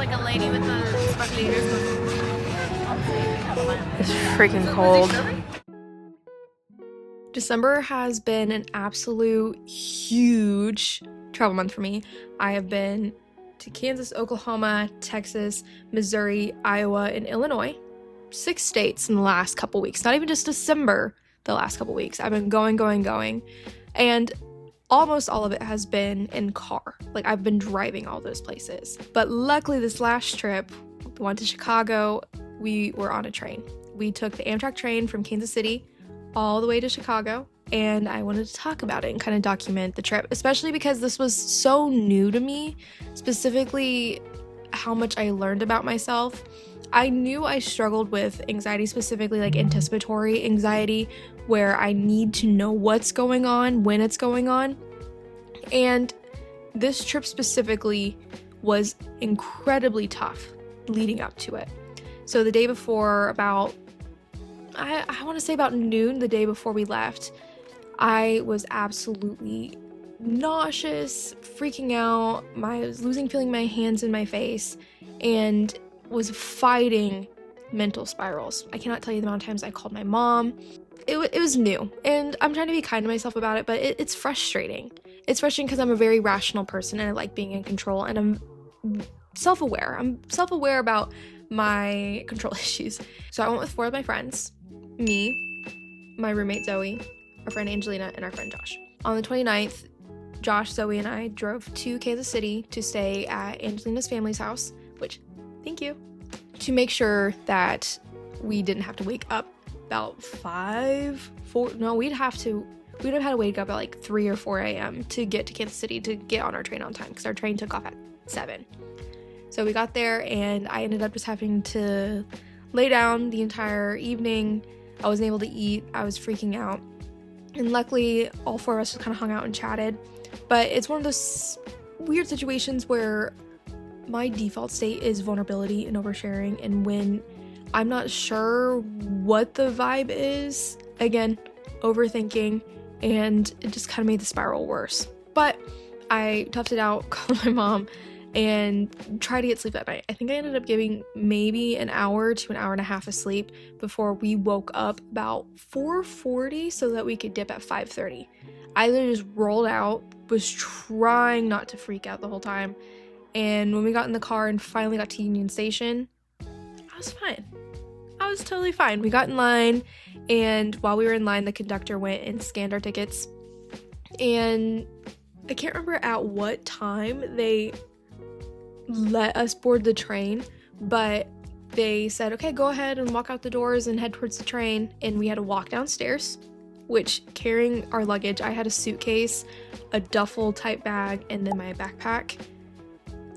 like a lady with the sparkly ears goes, It's freaking cold. December has been an absolute huge travel month for me. I have been to Kansas, Oklahoma, Texas, Missouri, Iowa, and Illinois. 6 states in the last couple weeks. Not even just December, the last couple weeks. I've been going. And almost all of it has been in car. Like, I've been driving all those places. But luckily this last trip, the one to Chicago, we were on a train. We took the Amtrak train from Kansas City all the way to Chicago, and I wanted to talk about it and kind of document the trip, especially because this was so new to me, specifically how much I learned about myself. I knew I struggled with anxiety, specifically like anticipatory anxiety, where I need to know what's going on, when it's going on, and this trip specifically was incredibly tough leading up to it. So the day before, about I want to say about noon, the day before we left, I was absolutely nauseous, freaking out. I was losing feeling my hands in my face and was fighting mental spirals. I cannot tell you the amount of times I called my mom. It was new, and I'm trying to be kind to myself about it, but it's frustrating. It's frustrating because I'm a very rational person and I like being in control, and I'm self-aware. I'm self-aware about my control issues. So I went with 4 of my friends. Me, my roommate Zoe, our friend Angelina, and our friend Josh. On the 29th, Josh, Zoe, and I drove to Kansas City to stay at Angelina's family's house, which, thank you, to make sure that we didn't have to wake up about we'd have had to wake up at like 3 or 4 a.m. to get to Kansas City to get on our train on time, because our train took off at 7. So we got there, and I ended up just having to lay down the entire evening. I wasn't able to eat. I was freaking out. And luckily, all 4 of us just kind of hung out and chatted. But it's one of those weird situations where my default state is vulnerability and oversharing. And when I'm not sure what the vibe is, again, overthinking, and it just kind of made the spiral worse. But I toughed it out, called my mom, and try to get sleep that night. I think I ended up getting maybe an hour to an hour and a half of sleep before we woke up about 4:40 so that we could dip at 5:30. I literally just rolled out, was trying not to freak out the whole time, and when we got in the car and finally got to Union Station, I was fine. I was totally fine. We got in line, and while we were in line, the conductor went and scanned our tickets, and I can't remember at what time they let us board the train, but they said, okay, go ahead and walk out the doors and head towards the train. And we had to walk downstairs, which, carrying our luggage, I had a suitcase, a duffel type bag, and then my backpack.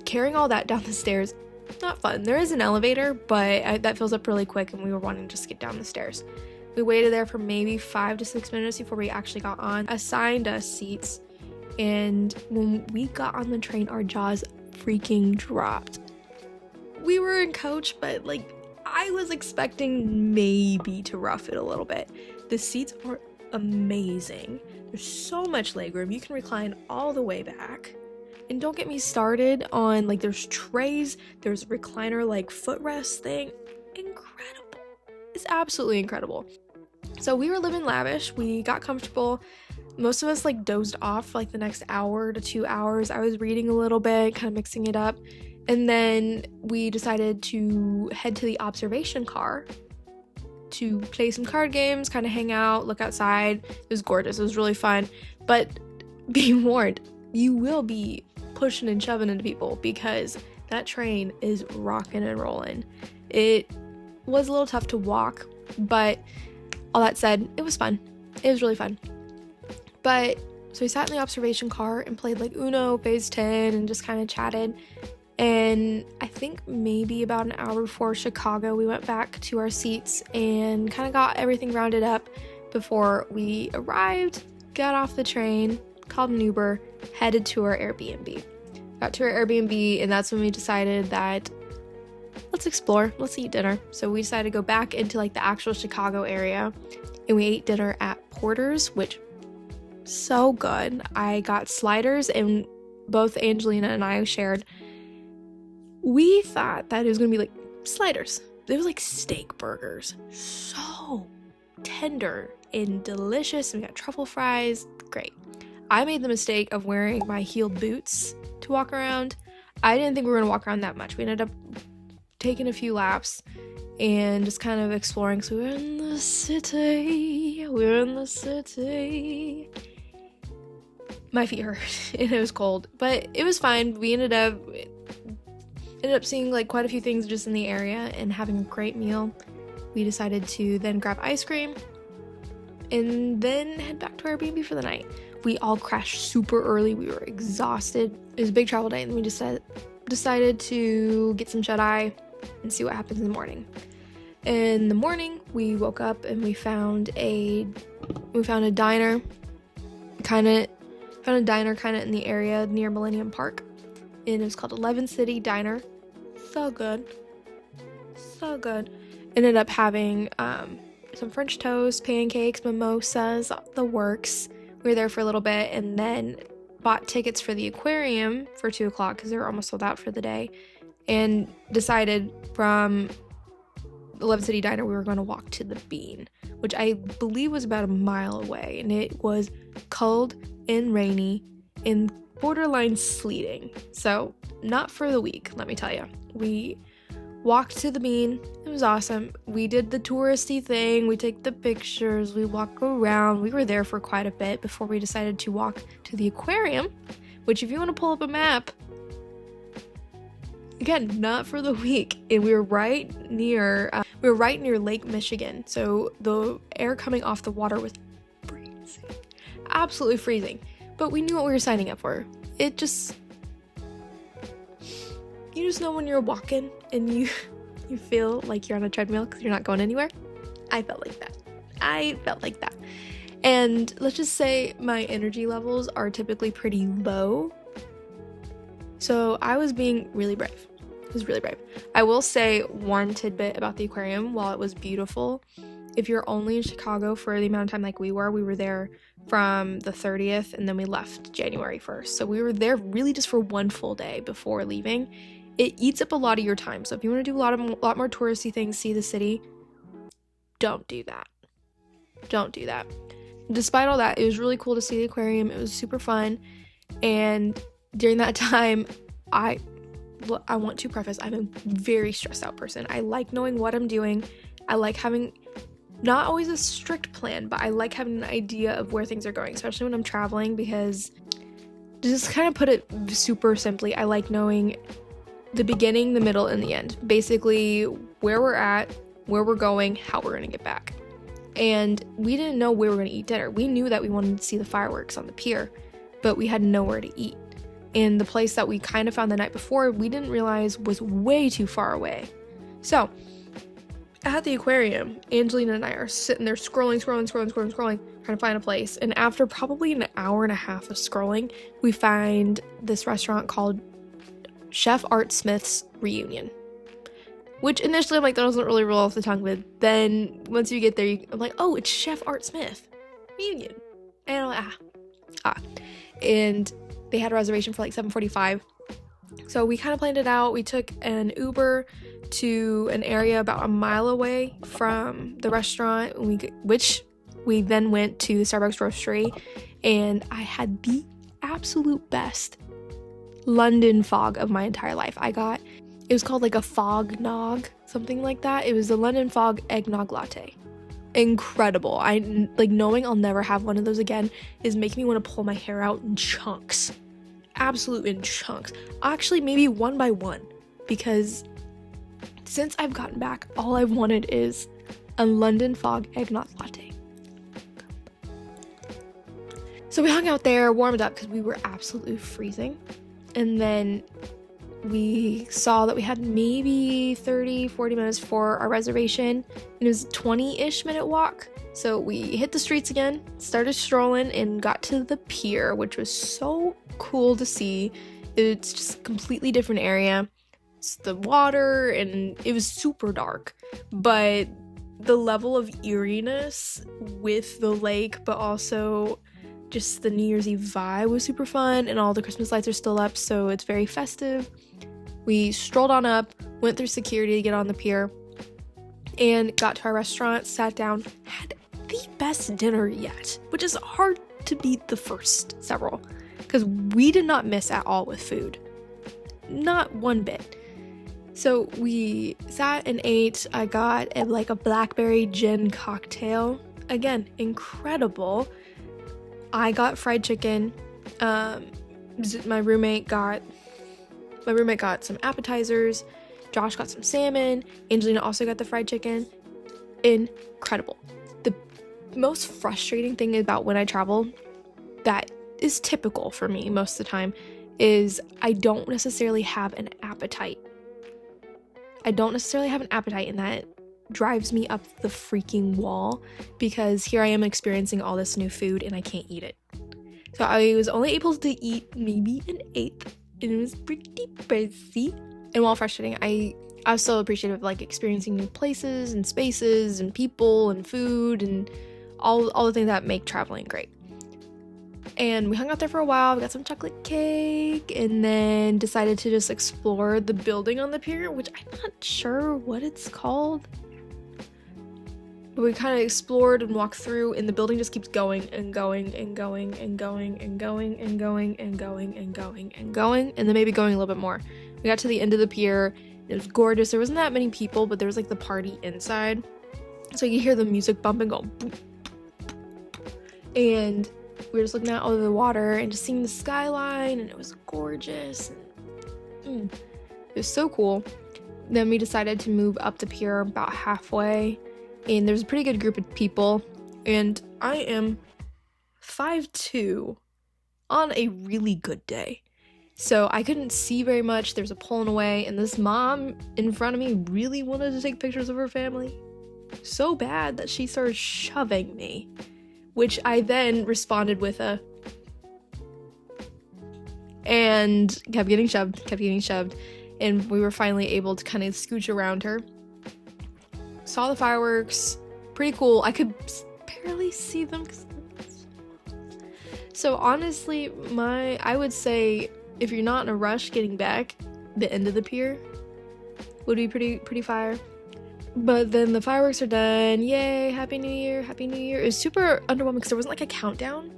Carrying all that down the stairs, not fun. There is an elevator, but that fills up really quick, and we were wanting to just get down the stairs. We waited there for maybe 5 to 6 minutes before we actually got on, assigned us seats, and when we got on the train, our jaws freaking dropped. We were in coach, but like, I was expecting maybe to rough it a little bit. The seats are amazing. There's so much legroom. You can recline all the way back. And don't get me started on, like, there's trays, there's recliner like footrest thing. Incredible. It's absolutely incredible. So we were living lavish. We got comfortable. Most of us like dozed off for like the next hour to 2 hours. I was reading a little bit, kind of mixing it up. And then we decided to head to the observation car to play some card games, kind of hang out, look outside. It was gorgeous. It was really fun. But be warned, you will be pushing and shoving into people because that train is rocking and rolling. It was a little tough to walk, but all that said, it was fun. It was really fun. But so we sat in the observation car and played like Uno, Phase 10, and just kind of chatted. And I think maybe about an hour before Chicago, we went back to our seats and kind of got everything rounded up before we arrived, got off the train, called an Uber, headed to our Airbnb. Got to our Airbnb, and that's when we decided that let's explore, let's eat dinner. So we decided to go back into like the actual Chicago area, and we ate dinner at Porter's, which so good. I got sliders, and both Angelina and I shared We thought that it was gonna be like sliders. It was like steak burgers. So tender and delicious. And we got truffle fries. Great. I made the mistake of wearing my heeled boots to walk around. I didn't think we were gonna walk around that much. We ended up taking a few laps and just kind of exploring. So we're in the city. My feet hurt and it was cold, but it was fine. We ended up seeing like quite a few things just in the area and having a great meal. We decided to then grab ice cream and then head back to our Airbnb for the night. We all crashed super early. We were exhausted. It was a big travel day, and we just decided to get some shut-eye and see what happens in the morning. In the morning, we woke up and we found a diner kind of in the area near Millennium Park, and it was called 11 City Diner. So good. Ended up having some French toast, pancakes, mimosas, the works. We were there for a little bit and then bought tickets for the aquarium for 2 o'clock because they were almost sold out for the day, and decided from 11 City Diner we were going to walk to the Bean, which I believe was about a mile away, and it was cold and rainy and borderline sleeting. So not for the week, let me tell you. We walked to the Bean. It was awesome. We did the touristy thing. We take the pictures. We walk around. We were there for quite a bit before we decided to walk to the aquarium, which if you want to pull up a map, again, not for the week. And we were right near Lake Michigan. So the air coming off the water was freezing. Absolutely freezing. But we knew what we were signing up for. You just know when you're walking and you feel like you're on a treadmill because you're not going anywhere. I felt like that. And let's just say my energy levels are typically pretty low. So I was being really brave. It was really brave. I will say one tidbit about the aquarium. While it was beautiful, if you're only in Chicago for the amount of time like we were there from the 30th and then we left January 1st. So we were there really just for one full day before leaving. It eats up a lot of your time. So if you want to do a lot more touristy things, see the city, don't do that. Despite all that, it was really cool to see the aquarium. It was super fun. And during that time, I want to preface, I'm a very stressed out person. I like knowing what I'm doing. I like having not always a strict plan, but I like having an idea of where things are going, especially when I'm traveling, because to just kind of put it super simply, I like knowing the beginning, the middle, and the end. Basically, where we're at, where we're going, how we're going to get back. And we didn't know where we were going to eat dinner. We knew that we wanted to see the fireworks on the pier, but we had nowhere to eat. And the place that we kind of found the night before, we didn't realize was way too far away. So, at the aquarium, Angelina and I are sitting there scrolling, trying to find a place. And after probably an hour and a half of scrolling, we find this restaurant called Chef Art Smith's Reunion. Which initially I'm like, that doesn't really roll off the tongue, but then once you get there, I'm like, oh, it's Chef Art Smith Reunion. And I'm like, And they had a reservation for like 7:45. So we kind of planned it out. We took an Uber to an area about a mile away from the restaurant, which we then went to the Starbucks roastery, and I had the absolute best London fog of my entire life. It was called like a fog nog, something like that. It was the London fog eggnog latte. Incredible. I like knowing I'll never have one of those again is making me want to pull my hair out in chunks. Absolute in chunks. Actually, maybe one by one, because since I've gotten back, all I've wanted is a London fog eggnog latte. So we hung out there, warmed up because we were absolutely freezing. And then we saw that we had maybe 30-40 minutes for our reservation, and it was a 20-ish minute walk. So we hit the streets again, started strolling, and got to the pier, which was so cool to see. It's just a completely different area. It's the water, and it was super dark, but the level of eeriness with the lake, but also just the New Year's Eve vibe was super fun, and all the Christmas lights are still up, so it's very festive. We strolled on up, went through security to get on the pier, and got to our restaurant, sat down, had the best dinner yet, which is hard to beat the first several, because we did not miss at all with food. Not one bit. So we sat and ate. I got a blackberry gin cocktail. Again, incredible. I got fried chicken. My roommate got some appetizers. Josh got some salmon. Angelina also got the fried chicken. Incredible. The most frustrating thing about when I travel, that is typical for me most of the time, is I don't necessarily have an appetite. And that drives me up the freaking wall, because here I am experiencing all this new food and I can't eat it. So I was only able to eat maybe an eighth, and it was pretty pricey. And while frustrating, I was still appreciative of experiencing new places and spaces and people and food and all the things that make traveling great. And we hung out there for a while. We got some chocolate cake, and then decided to just explore the building on the pier, which I'm not sure what it's called. But we kind of explored and walked through, and the building just keeps going and going and going and going and going and going and going and going and going, and then maybe going a little bit more. We got to the end of the pier. It was gorgeous. There wasn't that many people, but there was the party inside. So you hear the music bumping, go boop, and we were just looking out over the water and just seeing the skyline, and it was gorgeous. It was so cool. Then we decided to move up the pier about halfway, and there's a pretty good group of people, and I am 5'2" on a really good day. So I couldn't see very much. There's a pulling away, and this mom in front of me really wanted to take pictures of her family so bad that she started shoving me, which I then responded with and kept getting shoved, and we were finally able to kind of scooch around her. Saw the fireworks, pretty cool. I could barely see them. So honestly, I would say if you're not in a rush getting back, the end of the pier would be pretty fire. But then the fireworks are done. Yay, Happy New Year, Happy New Year. It was super underwhelming because there wasn't a countdown.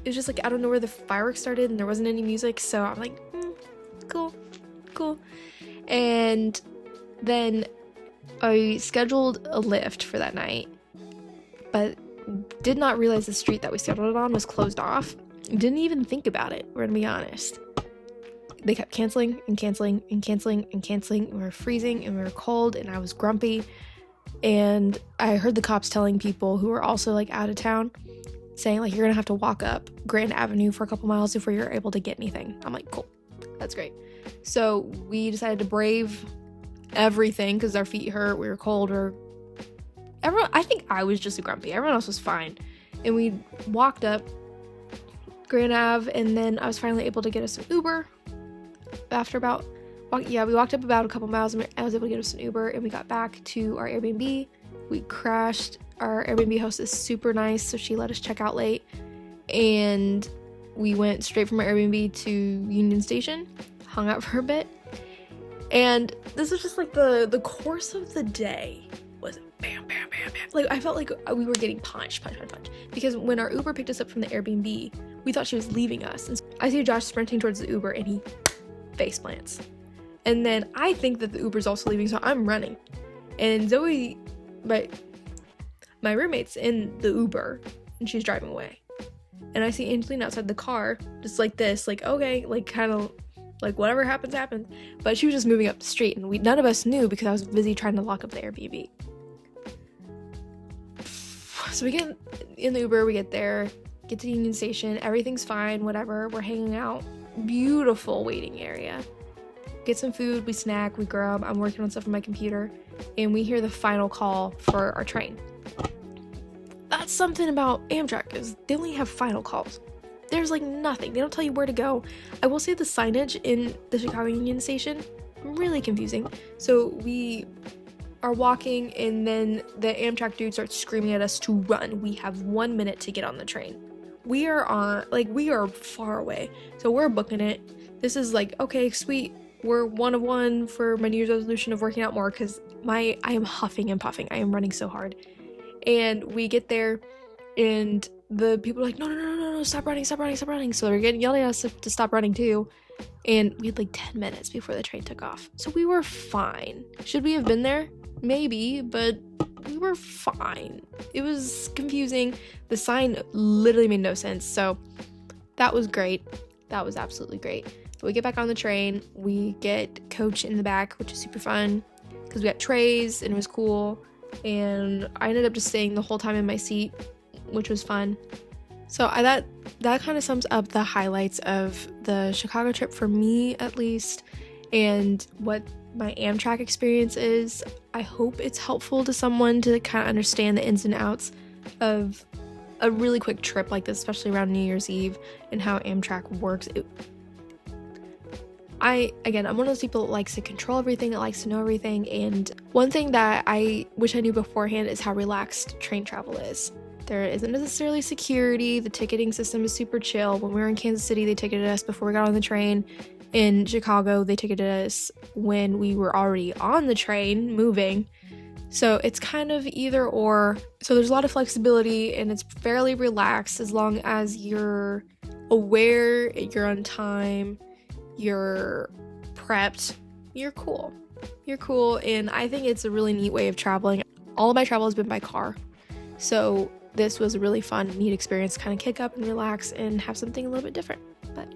It was just I don't know where the fireworks started, and there wasn't any music, so I'm cool. And then I scheduled a Lyft for that night, but did not realize the street that we scheduled it on was closed off. Didn't even think about it, we're gonna be honest. They kept canceling and canceling and canceling and canceling. We were freezing and we were cold, and I was grumpy. And I heard the cops telling people who were also out of town, saying you're gonna have to walk up Grand Avenue for a couple miles before you're able to get anything. I'm cool, that's great. So we decided to brave everything because our feet hurt, we were cold, I think I was just grumpy. Everyone else was fine. And we walked up Grand Ave, and then I was finally able to get us an Uber. After we walked up about a couple miles, and I was able to get us an Uber, and we got back to our Airbnb. We crashed. Our Airbnb host is super nice, so she let us check out late, and we went straight from our Airbnb to Union Station, hung out for a bit, and this was just the course of the day was bam, bam, bam, bam. I felt like we were getting punch, because when our Uber picked us up from the Airbnb, we thought she was leaving us, and I see Josh sprinting towards the Uber, and he face plants. And then I think that the Uber's also leaving, so I'm running. And Zoe, my roommate's in the Uber, and she's driving away. And I see Angelina outside the car, just this, okay, kind of, whatever happens, happens. But she was just moving up the street, and none of us knew because I was busy trying to lock up the Airbnb. So we get in the Uber, we get there, get to the Union Station, everything's fine, whatever, we're hanging out. Beautiful waiting area. Get some food, we snack, we grub, I'm working on stuff on my computer, and we hear the final call for our train. That's something about Amtrak, is they only have final calls. There's nothing. They don't tell you where to go. I will say the signage in the Chicago Union Station, really confusing. So we are walking, and then the Amtrak dude starts screaming at us to run. We have 1 minute to get on the train. We are far away, so we're booking it. This is okay, sweet, we're 1 of 1 for my New Year's resolution of working out more because I am huffing and puffing. I am running so hard. And we get there and the people are like, no, stop running. So they're getting yelled at us to stop running too. And we had like 10 minutes before the train took off. So we were fine. Should we have been there? Maybe, but we were fine. It was confusing. The sign literally made no sense. So that was great. That was absolutely great. We get back on the train. We get coach in the back, which is super fun because we got trays and it was cool. And I ended up just staying the whole time in my seat, which was fun. So that kind of sums up the highlights of the Chicago trip for me, at least, and what my Amtrak experience is. I hope it's helpful to someone to kind of understand the ins and outs of a really quick trip like this, especially around New Year's Eve, and how Amtrak works. I'm one of those people that likes to control everything, that likes to know everything, and one thing that I wish I knew beforehand is how relaxed train travel is. There isn't necessarily security. The ticketing system is super chill. When we were in Kansas City, they ticketed us before we got on the train. In Chicago, they ticketed us when we were already on the train, moving. So it's kind of either or. So there's a lot of flexibility and it's fairly relaxed as long as you're aware, you're on time, you're prepped, you're cool. You're cool, and I think it's a really neat way of traveling. All of my travel has been by car. So this was a really fun, neat experience to kind of kick up and relax and have something a little bit different.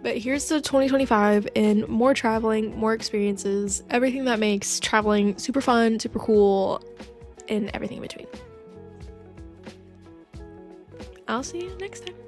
But here's to 2025 and more traveling, more experiences, everything that makes traveling super fun, super cool, and everything in between. I'll see you next time.